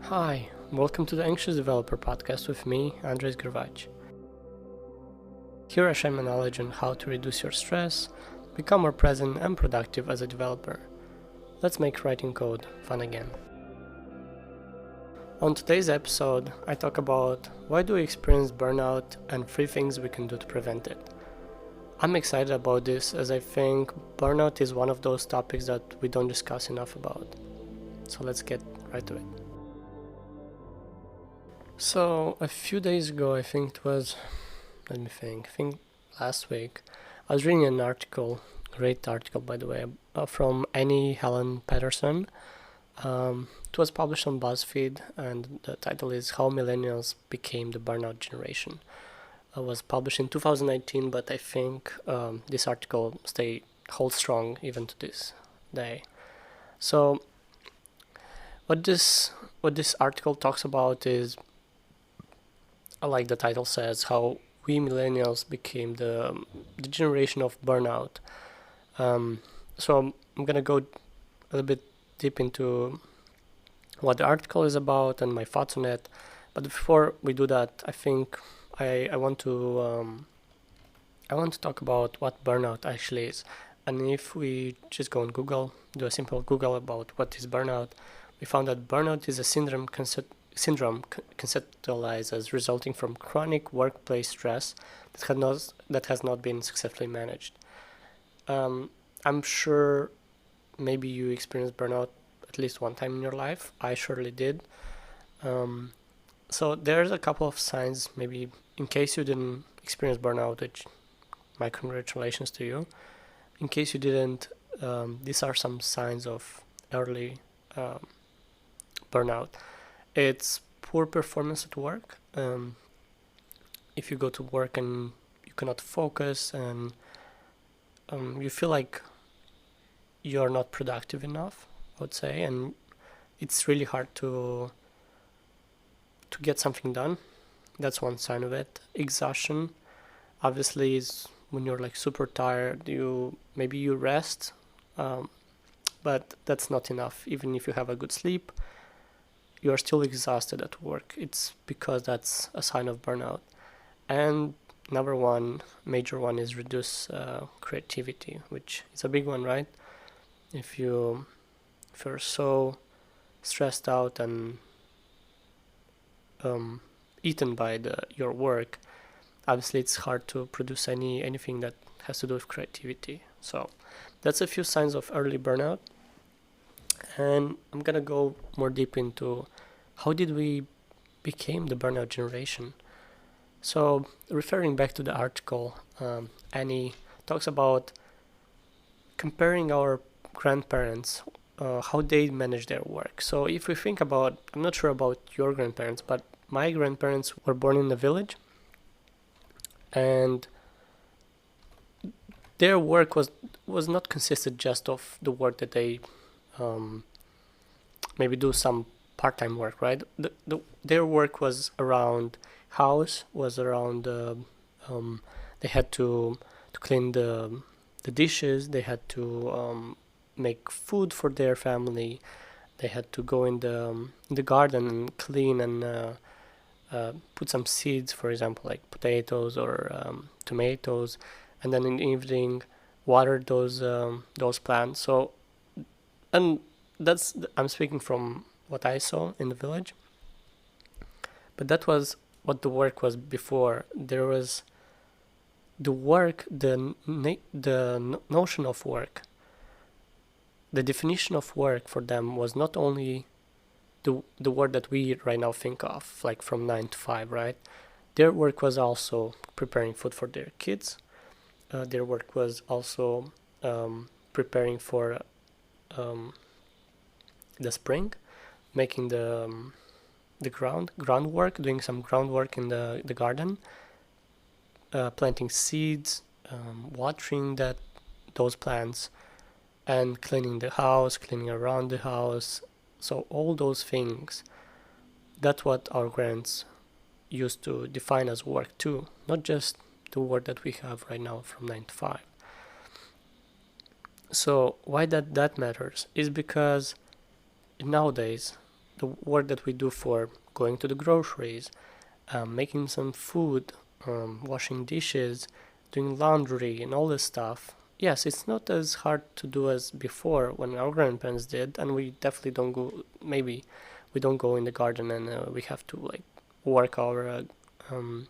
Hi, welcome to the Anxious Developer Podcast with me, Andres Grvac. Here I share my knowledge on how to reduce your stress, become more present and productive as a developer. Let's make writing code fun again. On today's episode, I talk about why do we experience burnout and 3 things we can do to prevent it. I'm excited about this as I think burnout is one of those topics that we don't discuss enough about. So let's get right to it. So a few days ago, I think last week, I was reading an article, great article by the way, from Annie Helen Patterson. It was published on BuzzFeed, and the title is How Millennials Became the Burnout Generation. It was published in 2019, but I think this article holds strong even to this day. So what this article talks about is, like the title says, how we millennials became the generation of burnout. So I'm gonna go a little bit deep into what the article is about and my thoughts on it. But before we do that, I think I want to talk about what burnout actually is. And if we just go on Google, do a simple Google about what is burnout, we found that burnout is a syndrome conceptualized as resulting from chronic workplace stress that has not been successfully managed. I'm sure maybe you experienced burnout at least one time in your life. I surely did. So there's a couple of signs, maybe in case you didn't experience burnout, which my congratulations to you. In case you didn't, these are some signs of early burnout. It's poor performance at work. If you go to work and you cannot focus and you feel like you're not productive enough, I would say, and it's really hard to get something done. That's one sign of it. Exhaustion, obviously, is when you're like super tired. You rest, but that's not enough. Even if you have a good sleep, you are still exhausted at work. It's because that's a sign of burnout. And number one, major one, is reduce creativity, which is a big one, right? If you're so stressed out and eaten by your work, obviously it's hard to produce anything that has to do with creativity. So that's a few signs of early burnout. And I'm gonna go more deep into how did we became the burnout generation. So referring back to the article, Annie talks about comparing our grandparents, how they manage their work. So if we think about, I'm not sure about your grandparents, but my grandparents were born in a village, and their work was not consisted just of the work that they maybe do some part-time work, right? Their work was around house, was around they had to clean the dishes, they had to make food for their family, they had to go in the garden and clean and put some seeds, for example, like potatoes or tomatoes, and then in the evening water those plants. So, and I'm speaking from what I saw in the village, but that was what the work was before. There was the work, the notion of work, the definition of work for them was not only the work that we right now think of, like from 9 to 5, right? Their work was also preparing food for their kids. Their work was also preparing for the spring, making the groundwork, doing some groundwork in the garden, planting seeds, watering those plants, and cleaning the house, cleaning around the house. So all those things, that's what our grands used to define as work too, not just the work that we have right now from 9 to 5. So why that matters is because nowadays the work that we do for going to the groceries, making some food, washing dishes, doing laundry, and all this stuff. Yes, it's not as hard to do as before when our grandparents did, and we definitely don't go. Maybe we don't go in the garden and we have to like work our um,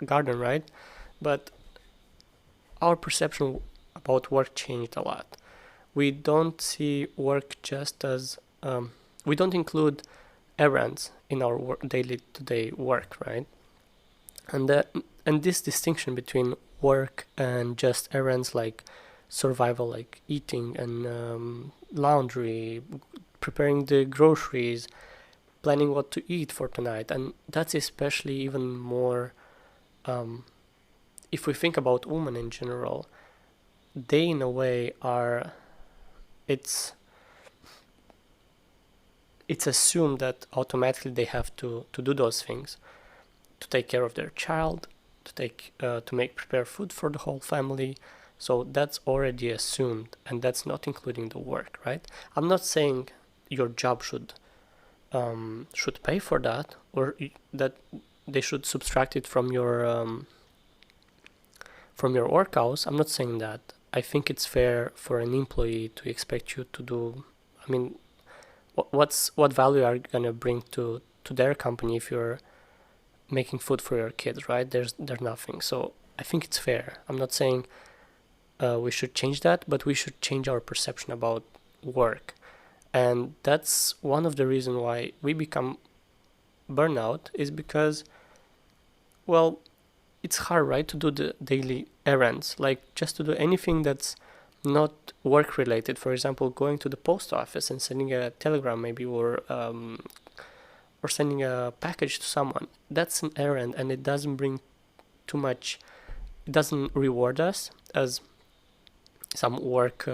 garden, right? But our perception about work changed a lot. We don't see work just as we don't include errands in our daily to day work, right? And that and this distinction between work and just errands like survival, like eating and laundry, preparing the groceries, planning what to eat for tonight, and that's especially even more if we think about women in general. They in a way are it's it's assumed that automatically they have to do those things, to take care of their child, to make prepare food for the whole family. So that's already assumed, and that's not including the work, right? I'm not saying your job should pay for that, or that they should subtract it from your work hours. I'm not saying that. I think it's fair for an employee to expect you to do. I mean, what value are you gonna bring to their company if you're making food for your kids, right? There's nothing. So I think it's fair. I'm not saying we should change that, but we should change our perception about work, and that's one of the reasons why we become burnout is because, well, it's hard, right, to do the daily errands, like just to do anything that's not work related. For example, going to the post office and sending a telegram, maybe, or sending a package to someone. That's an errand, and it doesn't bring too much. It doesn't reward us as some work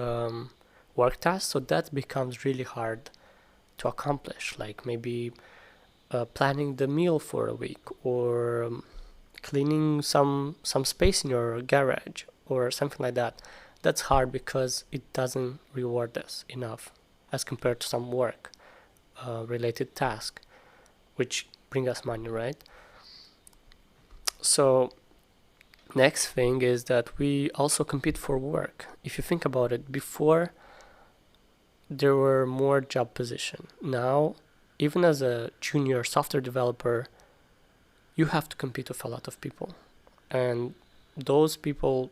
tasks. So that becomes really hard to accomplish. Like maybe planning the meal for a week, or cleaning some space in your garage, or something like that. That's hard because it doesn't reward us enough as compared to some work related task, which bring us money, right? So next thing is that we also compete for work. If you think about it, before there were more job position. Now, even as a junior software developer, you have to compete with a lot of people, and those people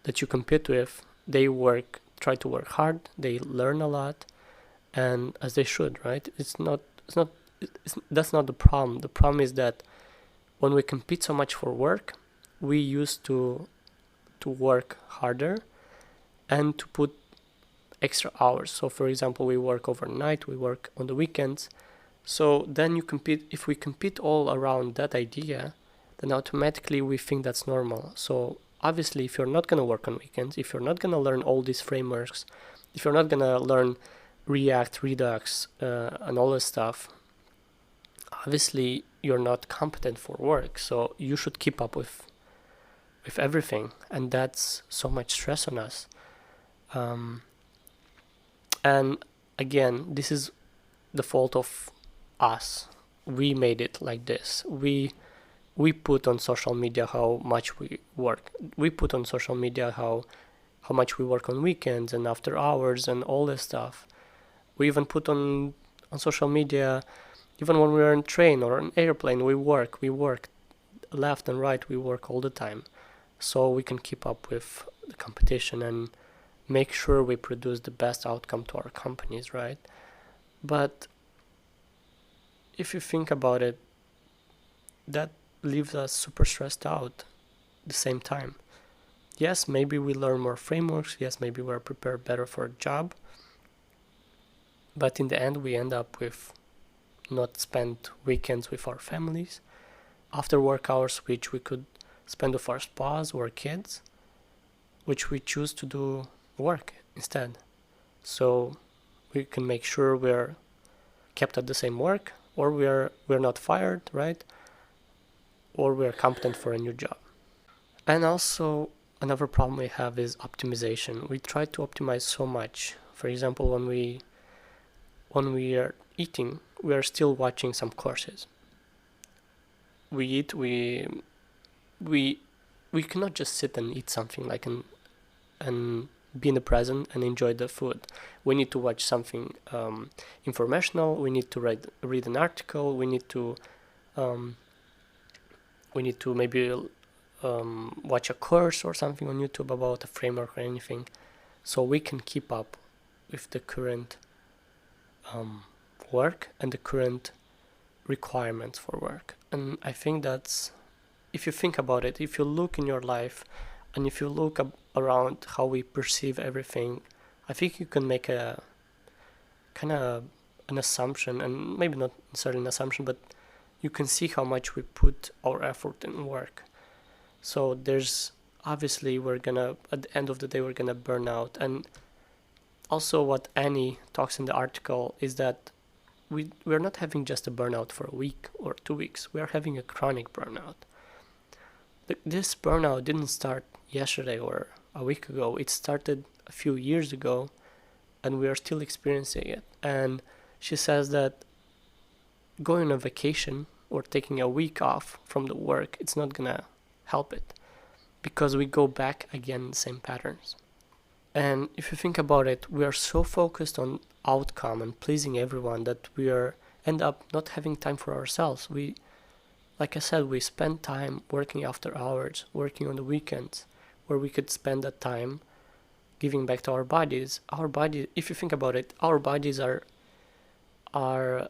that you compete with, they try to work hard, they learn a lot, and as they should, right? That's not the problem. The problem is that when we compete so much for work, we used to work harder and to put extra hours. So for example, we work overnight, we work on the weekends. So then you compete. If we compete all around that idea, then automatically we think that's normal. So obviously, if you're not going to work on weekends, if you're not going to learn all these frameworks, if you're not going to learn React, Redux, and all this stuff, obviously you're not competent for work. So you should keep up with everything, and that's so much stress on us. And again, this is the fault of us. We made it like this. We put on social media how much we work. We put on social media how much we work on weekends and after hours and all this stuff. We even put on social media, even when we're on train or an airplane, we work left and right, we work all the time. So we can keep up with the competition and make sure we produce the best outcome to our companies, right? But if you think about it, that leaves us super stressed out at the same time. Yes, maybe we learn more frameworks. Yes, maybe we're prepared better for a job. But in the end, we end up with not spend weekends with our families, after work hours, which we could spend with our spouse or kids, which we choose to do work instead. So we can make sure we're kept at the same work, or we're not fired, right? Or we're competent for a new job. And also another problem we have is optimization. We try to optimize so much. For example, when when we are eating, we are still watching some courses. We eat, we we cannot just sit and eat something like and be in the present and enjoy the food. We need to watch something informational. We need to read an article. Um, we need to maybe watch a course or something on YouTube about a framework or anything, so we can keep up with the current work and the current requirements for work. And I think that's, if you think about it, if you look in your life and if you look around how we perceive everything, I think you can make a kind of an assumption, and maybe not necessarily an assumption, but you can see how much we put our effort in work. So there's obviously, we're gonna, at the end of the day, we're gonna burn out. And also what Annie talks in the article is that we're not having just a burnout for a week or 2 weeks. We are having a chronic burnout. This burnout didn't start yesterday or a week ago. It started a few years ago, and we are still experiencing it. And she says that going on a vacation or taking a week off from the work, it's not gonna help it, because we go back again the same patterns. And if you think about it, we are so focused on outcome and pleasing everyone that we end up not having time for ourselves. Like I said, we spend time working after hours, working on the weekends, where we could spend that time giving back to our bodies. Our body, if you think about it, our bodies are a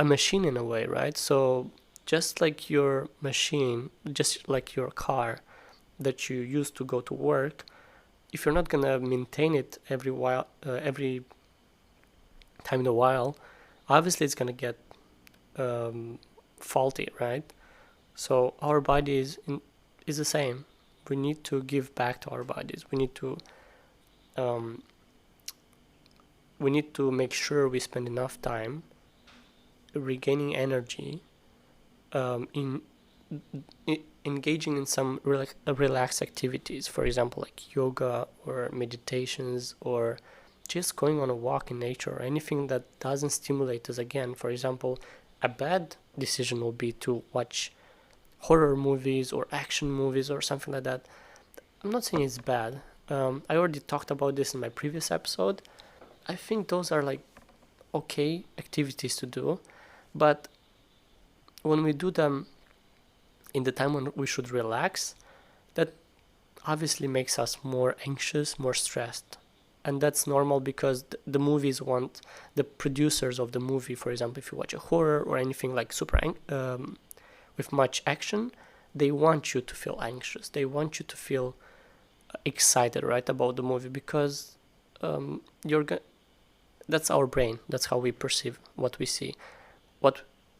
machine in a way, right? So just like your machine, just like your car that you use to go to work, if you're not gonna maintain it every time in a while, obviously it's gonna get faulty, right? So our body is the same. We need to give back to our bodies. We need to make sure we spend enough time regaining energy, in engaging in some relaxed activities, for example, like yoga or meditations, or just going on a walk in nature, or anything that doesn't stimulate us again. For example, a bad decision will be to watch horror movies or action movies or something like that. I'm not saying it's bad. I already talked about this in my previous episode. I think those are like okay activities to do, but when we do them in the time when we should relax, that obviously makes us more anxious, more stressed. And that's normal, because the movies want, the producers of the movie, for example, if you watch a horror or anything like super with much action, they want you to feel anxious. They want you to feel excited, right, about the movie, because that's our brain. That's how we perceive what we see.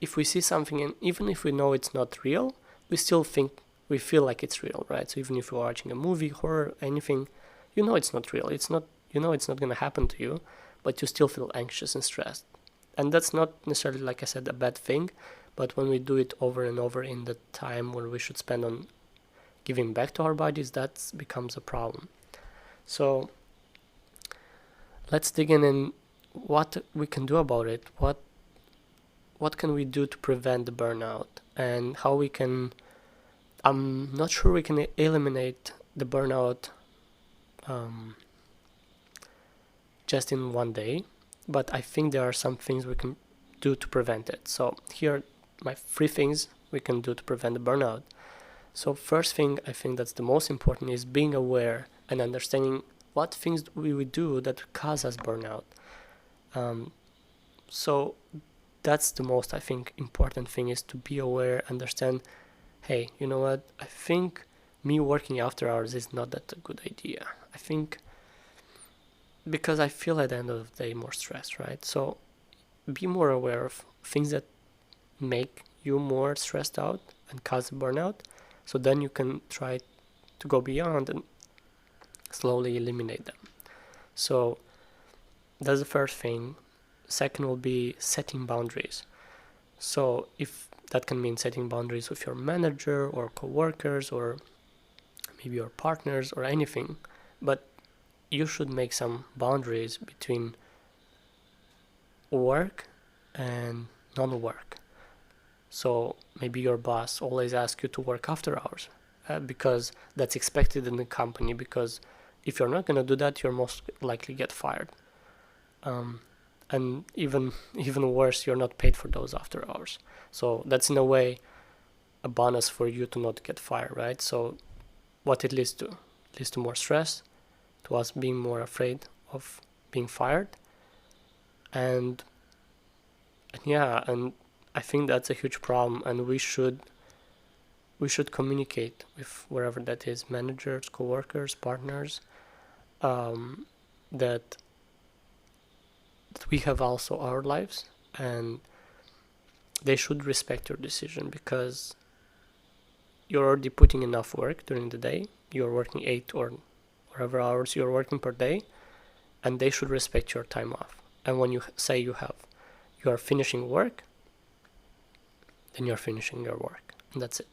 If we see something, and even if we know it's not real, we still we feel like it's real, right? So even if you're watching a movie, horror, anything, you know it's not real. It's not going to happen to you, but you still feel anxious and stressed. And that's not necessarily, like I said, a bad thing, but when we do it over and over in the time where we should spend on giving back to our bodies, that becomes a problem. So let's dig in what we can do about it. What can we do to prevent the burnout, and how we can, I'm not sure we can eliminate the burnout just in one day, but I think there are some things we can do to prevent it. So here are my 3 things we can do to prevent the burnout. So first thing, I think that's the most important, is being aware and understanding what things we would do that cause us burnout. So that's the most, I think, important thing, is to be aware, understand, hey, you know what, I think me working after hours is not that a good idea. I think, because I feel at the end of the day more stressed, right? So be more aware of things that make you more stressed out and cause burnout, so then you can try to go beyond and slowly eliminate them. So that's the first thing. Second will be setting boundaries. So if that can mean setting boundaries with your manager or coworkers or maybe your partners or anything, but you should make some boundaries between work and non-work. So maybe your boss always asks you to work after hours because that's expected in the company, because if you're not going to do that, you're most likely get fired. And even worse, you're not paid for those after hours. So that's in a way a bonus for you to not get fired, right? So what it leads to? It leads to more stress, to us being more afraid of being fired, and yeah, and I think that's a huge problem, and we should communicate with wherever that is, managers, coworkers, partners, that we have also our lives, and they should respect your decision, because you're already putting enough work during the day. You're working 8 or whatever hours you're working per day, and they should respect your time off. And when you say you are finishing work, then you're finishing your work, and that's it.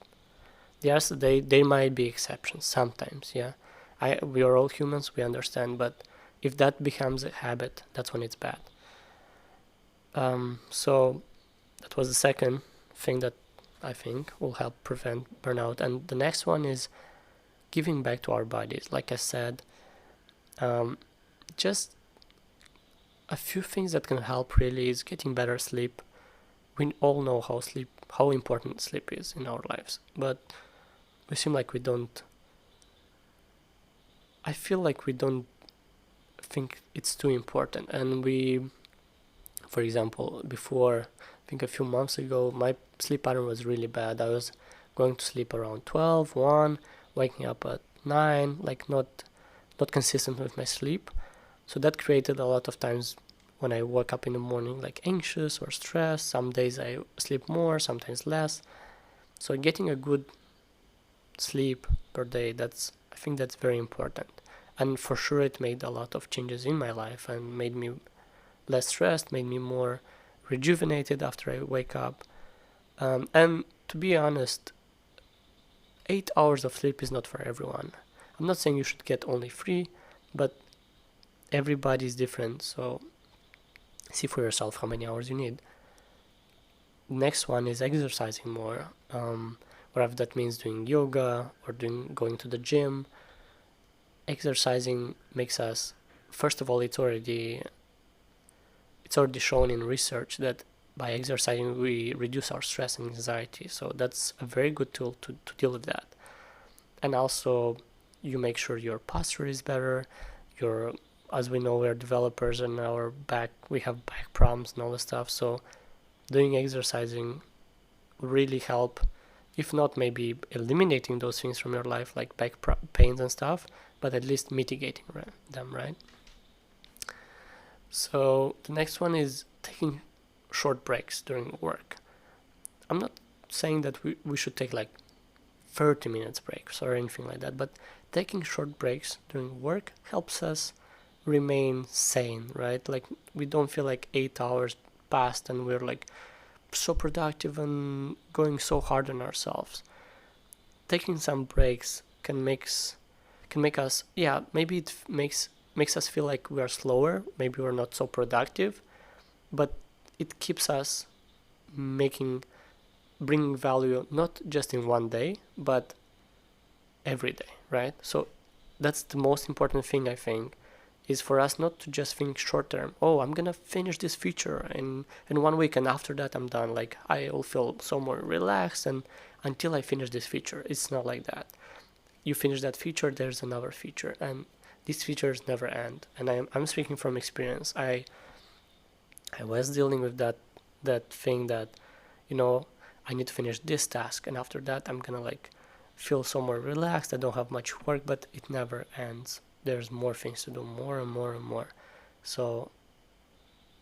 Yes, there might be exceptions sometimes, yeah. We are all humans, we understand, but if that becomes a habit, that's when it's bad. So that was the second thing that I think will help prevent burnout. And the next one is giving back to our bodies. Like I said, just a few things that can help really is getting better sleep. We all know how important sleep is in our lives, but we seem like we don't. I feel like we don't think it's too important, and for example, before, I think a few months ago, my sleep pattern was really bad. I was going to sleep around 12, 1, waking up at 9, like not consistent with my sleep. So that created a lot of times when I woke up in the morning like anxious or stressed. Some days I sleep more, sometimes less. So getting a good sleep per day, I think that's very important. And for sure it made a lot of changes in my life and made me less stressed, made me more rejuvenated after I wake up. And to be honest, 8 hours of sleep is not for everyone. I'm not saying you should get only 3, but everybody is different, so see for yourself how many hours you need. Next one is exercising more, whatever that means, doing yoga or going to the gym. Exercising makes us, first of all, it's already shown in research that by exercising we reduce our stress and anxiety, so that's a very good tool to deal with that. And also you make sure your posture is better. As we know, we're developers and we have back problems and all this stuff, so doing exercising really help, if not maybe eliminating those things from your life like back pains and stuff, but at least mitigating them, right? So the next one is taking short breaks during work. I'm not saying that we should take like 30 minutes breaks or anything like that, but taking short breaks during work helps us remain sane, right? Like we don't feel like 8 hours passed and we're like so productive and going so hard on ourselves. Taking some breaks can make us, yeah, maybe it makes us feel like we are slower, maybe we're not so productive, but it keeps us bringing value not just in one day, but every day, right? So that's the most important thing, I think, is for us not to just think short term. Oh, I'm gonna finish this feature in 1 week, and after that I'm done. Like I will feel so more relaxed, and until I finish this feature. It's not like that. You finish that feature, there's another feature, and these features never end. And I'm speaking from experience. I was dealing with that thing that, I need to finish this task, and after that I'm gonna like feel so more relaxed. I don't have much work, but it never ends. There's more things to do, more and more and more. So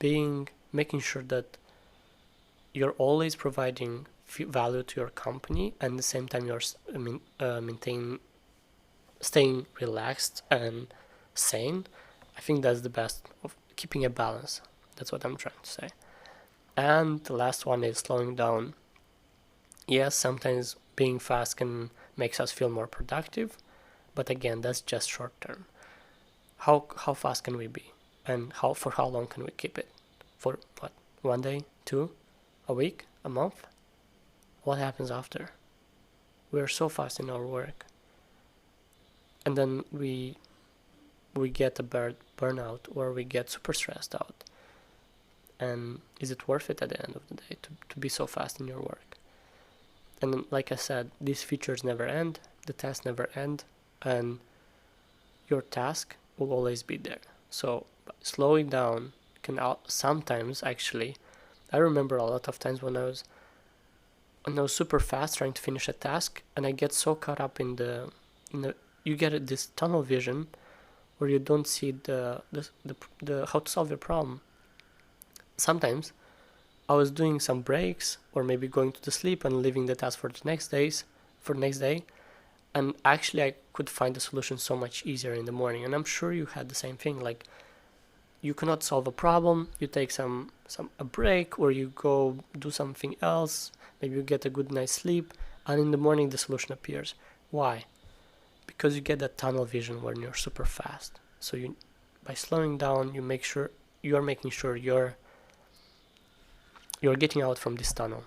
making sure that you're always providing value to your company, and at the same time you're staying relaxed and sane. I think that's the best of keeping a balance. That's what I'm trying to say. And the last one is slowing down. Yes, sometimes being fast can makes us feel more productive, but again, that's just short term. How fast can we be, and for how long can we keep it? for what, 1 day, 2, a week, a month? What happens after? We're so fast in our work, and then we get a burnout, or we get super stressed out. And is it worth it at the end of the day to be so fast in your work? And like I said, these features never end, the tasks never end, and your task will always be there. So slowing down can sometimes actually, I remember a lot of times when I was super fast trying to finish a task, and I get so caught up in the you get this tunnel vision where you don't see the how to solve your problem. Sometimes I was doing some breaks, or maybe going to the sleep and leaving the task for the next day, and actually I could find the solution so much easier in the morning. And I'm sure you had the same thing. Like, you cannot solve a problem, you take a break, or you go do something else, maybe you get a good night's sleep, and in the morning the solution appears. Why? Because you get that tunnel vision when you're super fast. So by slowing down, you are making sure you're getting out from this tunnel.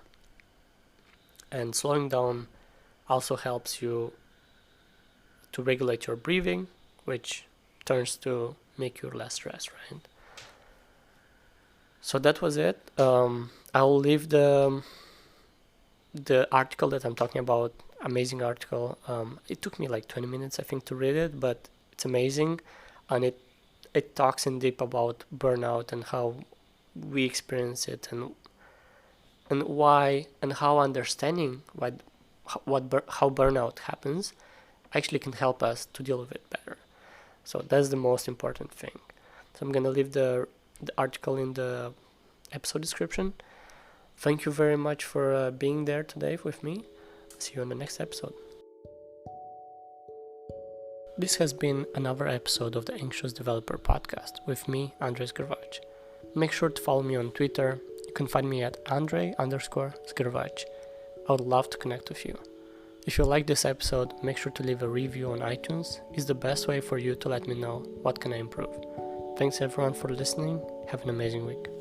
And slowing down also helps you to regulate your breathing, which turns to make you less stressed, right? So that was it. I'll leave the article that I'm talking about. Amazing article. It took me like 20 minutes, I think, to read it, but it's amazing, and it talks in deep about burnout and how we experience it, and why, and how understanding how burnout happens actually can help us to deal with it better. So that's the most important thing. So I'm gonna leave the article in the episode description. Thank you very much for being there today with me. See you on the next episode. This has been another episode of the Anxious Developer Podcast with me, Andrei Zgrvac. Make sure to follow me on Twitter. You can find me at Andrei_Zgrvac. I would love to connect with you. If you like this episode, make sure to leave a review on iTunes. It's the best way for you to let me know what can I improve. Thanks everyone for listening. Have an amazing week.